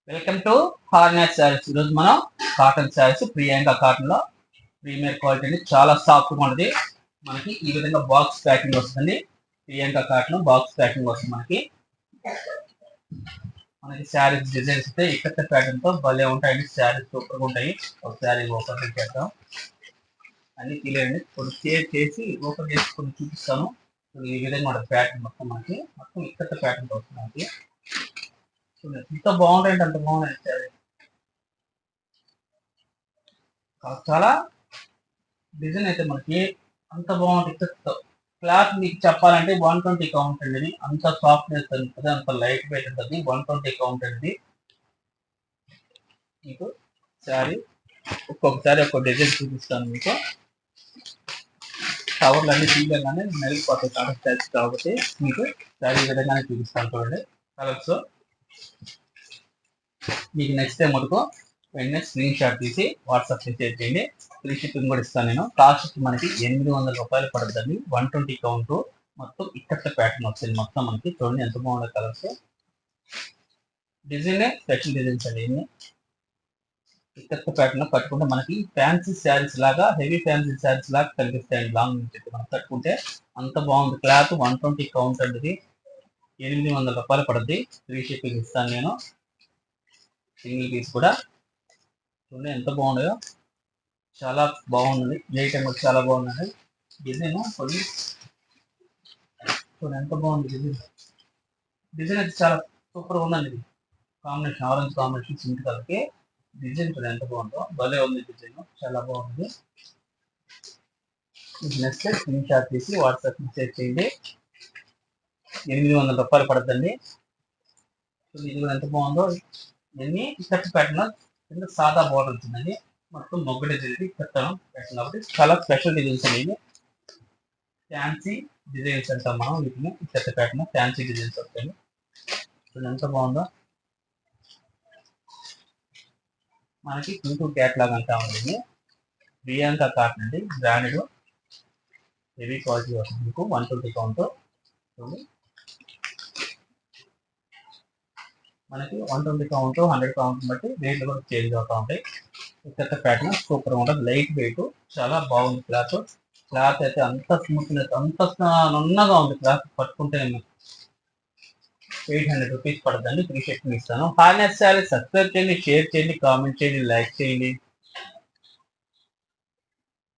Welcome to Hornet saris. ఈరోజు మనం cotton saris Priyanka cotton లో ప్రీమియర్ క్వాలిటీ అండి. చాలా సాఫ్ట్ గా ఉంటుంది. మనకి ఈ విధంగా బాక్స్ ప్యాకింగ్ వస్తుంది. ప్రియాంక కాటన్ బాక్స్ ప్యాకింగ్ వస్తుంది. మనకి శారీస్ డిజైన్స్ అయితే ఇక్కత ప్యాటర్న్ తో భలే ఉంటాయండి. శారీస్ సూపర్ గా ఉంటాయి. ఒక శారీ ఓపెన్ చేద్దాం. అన్ని తీయండి. కొన్ని షేర్ చేసి ఓపెన్ చేసి కొన్ని చూపిస్తాను. ఈ విధంగా మన ప్యాటర్న్ మొత్తం ఇక్కత ప్యాటర్న్ తో వస్తుంది. మనకి ఎంత బాగుంటాయంటే అంత బాగున్నాయి శారీ. చాలా డిజైన్ అయితే మనకి అంత బాగుంటుంది. క్లాత్ మీకు చెప్పాలంటే 120 కౌంట్ అండి. అంత సాఫ్ట్నెస్ ఉంటుంది, అంత లైట్ వెయిట్ ఉంటుంది. 120 కౌంట్ అండి. మీకు శారీ ఒక్కొక్కసారి ఒక్కొక్క డిజైన్ చూపిస్తాను. మీకు కవర్లు అన్ని తీయగానే నలిగిపోతాయి కాటన్ శారీస్ కాబట్టి మీకు శారీ విధంగానే చూపిస్తాను. చూడండి కలర్స్ మీకు నెక్స్ట్ టైం మటుకు వెంటనే స్క్రీన్ షాట్ తీసి వాట్సాప్ షేర్ చేయండి. ఫ్రీ షిప్పింగ్ కూడా ఇస్తాను నేను. కాస్ట్ మనకి 800 రూపాయలు పడుతుంది. 120 కౌంట్ మొత్తం ఇక్కడ ప్యాటర్న్ వస్తుంది. మొత్తం మనకి చూడండి ఎంత బాగుండే కలర్స్. డిజైన్ స్పెషల్ డిజైన్స్ అండి. ఇక్కడ ప్యాటర్న్ కట్టుకుంటే మనకి ఫ్యాన్సీ శారీస్ లాగా, హెవీ ఫ్యాన్సీ శారీస్ లాగా కనిపిస్తాయండి. లాంగ్ నుంచి మనం కట్టుకుంటే అంత బాగుంది. క్లాత్ 120 కౌంట్ అండి. 800 రూపాయలు పడుతుంది. ఫ్రీ షిప్పింగ్ ఇస్తాను నేను. సింగిల్ పీస్ కూడా చూడండి ఎంత బాగుండదో. చాలా బాగుంది. ఏ టైం కూడా చాలా బాగుందండి. డిజైన్ కొన్ని చూడండి ఎంత బాగుంది. డిజైన్ అయితే చాలా సూపర్ గా ఉందండి. కాంబినేషన్ ఆరెంజ్ కాంబినేషన్ సింట్ కలర్కి డిజైన్ చూడండి ఎంత బాగుందో. భలే ఉంది డిజైన్, చాలా బాగుంది. నెక్స్ట్ స్క్రీన్ షాట్ తీసి వాట్సాప్ షేర్ చేయండి. 800 రూపాయలు పడుతుంది. ఇది కూడా ఎంత బాగుందో. ఇవన్నీ కట్ ప్యాటర్న్ కింద సాదా బోర్డర్ వచ్చిందండి. మొత్తం మొగ్గు డిజైన్ కట్టడం ప్యాటర్న్ కాబట్టి చాలా స్పెషల్ డిజైన్స్ అనేవి. ఫ్యాన్సీ డిజైన్స్ అంటాం మనం వీటిని. కట్ ప్యాటర్న్ ఫ్యాన్సీ డిజైన్స్ వస్తాయి. చూడండి ఎంత బాగుందో. మనకి టూ క్యాట్లాగ్ అంటా ఉంది. ప్రియాంక కాటన్ అండి, బ్రాండెడ్ హెవీ క్వాలిటీ వస్తుంది. మీకు 120 కౌంట్. మనకి 120 కౌంట్ 100 కౌంట్ బట్టి రేట్లు కూడా చేంజ్ అవుతూ ఉంటాయి. ఇక్కడ ప్యాటర్న్ సూపర్ ఉంటుంది. లైట్ వెయిట్ చాలా బాగుంది. క్లాత్ అయితే అంత స్మూత్నెస్, అంత నున్నగా ఉంది. క్లాత్ పట్టుకుంటే 800 రూపీస్ పడుతుందండి. ఫ్రీ షిప్పింగ్ ఇస్తాను. హార్నెట్ శారీ సబ్స్క్రైబ్ చేయండి, షేర్ చేయండి, కామెంట్ చేయండి, లైక్ చేయండి.